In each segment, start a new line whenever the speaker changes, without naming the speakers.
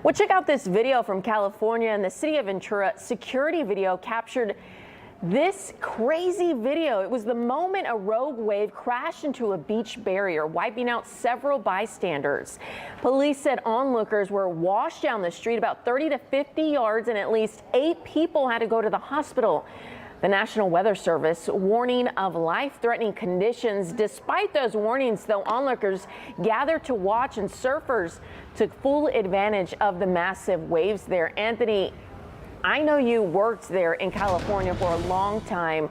Well, check out this video from California and the city of Ventura. Security video captured this crazy video. It was the moment a rogue wave crashed into a beach barrier, wiping out several bystanders. Police said onlookers were washed down the street about 30 to 50 yards, and at least 8 people had to go to the hospital. The National Weather Service warning of life-threatening conditions. Despite those warnings, though, onlookers gathered to watch, and surfers took full advantage of the massive waves there. Anthony, I know you worked there in California for a long time.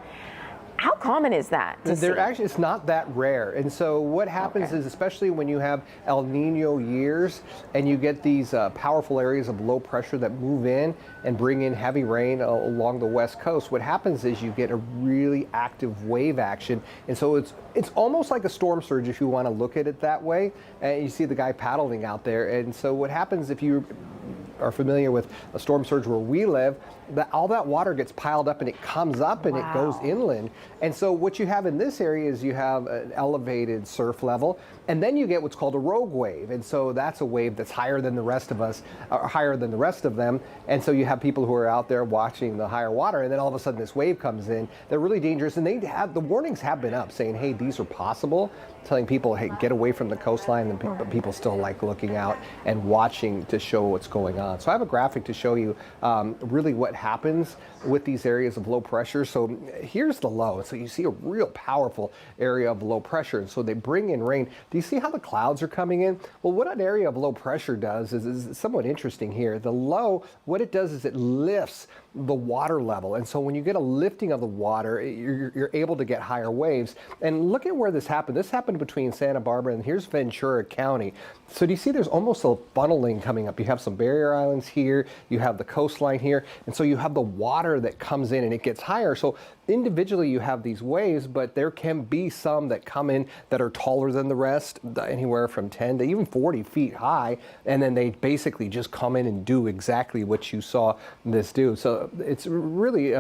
How common is that to see?
Actually, it's not that rare. And so what happens is, especially when you have El Nino years and you get these powerful areas of low pressure that move in and bring in heavy rain along the west coast, what happens is you get a really active wave action. And so it's almost like a storm surge if you want to look at it that way. And you see the guy paddling out there. And so what happens, if you are familiar with a storm surge where we live, that all that water gets piled up and it comes up and it goes inland. And so what you have in this area is you have an elevated surf level, and then you get what's called a rogue wave. And so that's a wave that's higher than the rest of us, or higher than the rest of them. And so you have people who are out there watching the higher water, and then all of a sudden this wave comes in. They're really dangerous, and the warnings have been up saying, hey, these are possible, telling people, hey, get away from the coastline, and people still like looking out and watching to show what's going on. So I have a graphic to show you really what happens with these areas of low pressure. So here's the low. So you see a real powerful area of low pressure. And so they bring in rain. Do you see how the clouds are coming in? Well, what an area of low pressure does is somewhat interesting here. The low, what it does is it lifts the water level. And so when you get a lifting of the water, you're able to get higher waves. And look at where this happened. This happened between Santa Barbara and here's Ventura County. So do you see there's almost a funneling coming up? You have some barrier islands here, you have the coastline here, and so you have the water that comes in and it gets higher. So individually you have these waves, but there can be some that come in that are taller than the rest, anywhere from 10 to even 40 feet high, and then they basically just come in and do exactly what you saw this do. So it's really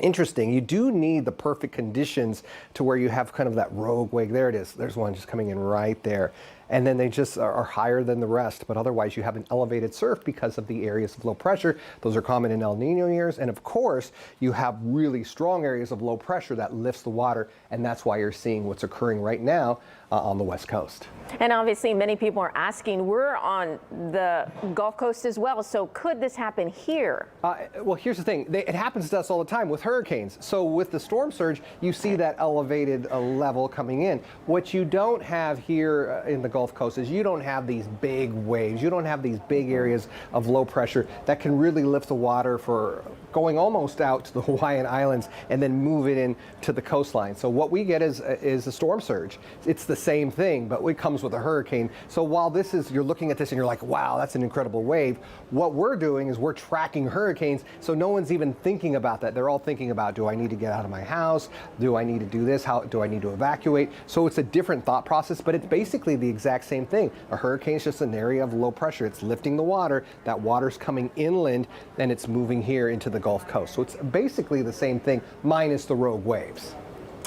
interesting. You do need the perfect conditions to where you have kind of that rogue wave. There it is. There's one just coming in right there. And then they just are higher than the rest. But otherwise, you have an elevated surf because of the areas of low pressure. Those are common in El Nino years. And of course, you have really strong areas of low pressure that lifts the water. And that's why you're seeing what's occurring right now on the West Coast.
And obviously, many people are asking, we're on the Gulf Coast as well. So could this happen here?
Well, here's the thing. It happens to us all the time with hurricanes. So with the storm surge, you see that elevated level coming in. What you don't have here in the Gulf Coast is you don't have these big waves. You don't have these big areas of low pressure that can really lift the water for going almost out to the Hawaiian Islands and then move it in to the coastline. So what we get is a storm surge. It's the same thing, but it comes with a hurricane. So while this is, you're looking at this and you're like, wow, that's an incredible wave. What we're doing is we're tracking hurricanes. So no one's even thinking about that. They're all thinking about, do I need to get out of my house? Do I need to do this? How do I need to evacuate? So it's a different thought process, but it's basically the exact same thing. A hurricane is just an area of low pressure. It's lifting the water. That water's coming inland and it's moving here into the Gulf Coast. So it's basically the same thing minus the rogue waves.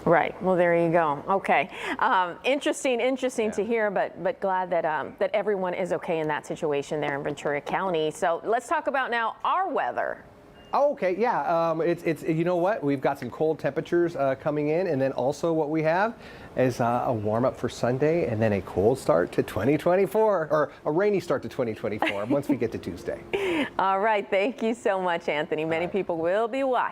Right. Well, there you go. Okay. Interesting to hear, but glad that that everyone is okay in that situation there in Ventura County. So let's talk about now our weather.
Oh, okay, yeah. It's you know what? We've got some cold temperatures coming in, and then also what we have is a warm up for Sunday, and then a cold start to 2024, or a rainy start to 2024 once we get to Tuesday.
All right. Thank you so much, Anthony. Many people will be watching.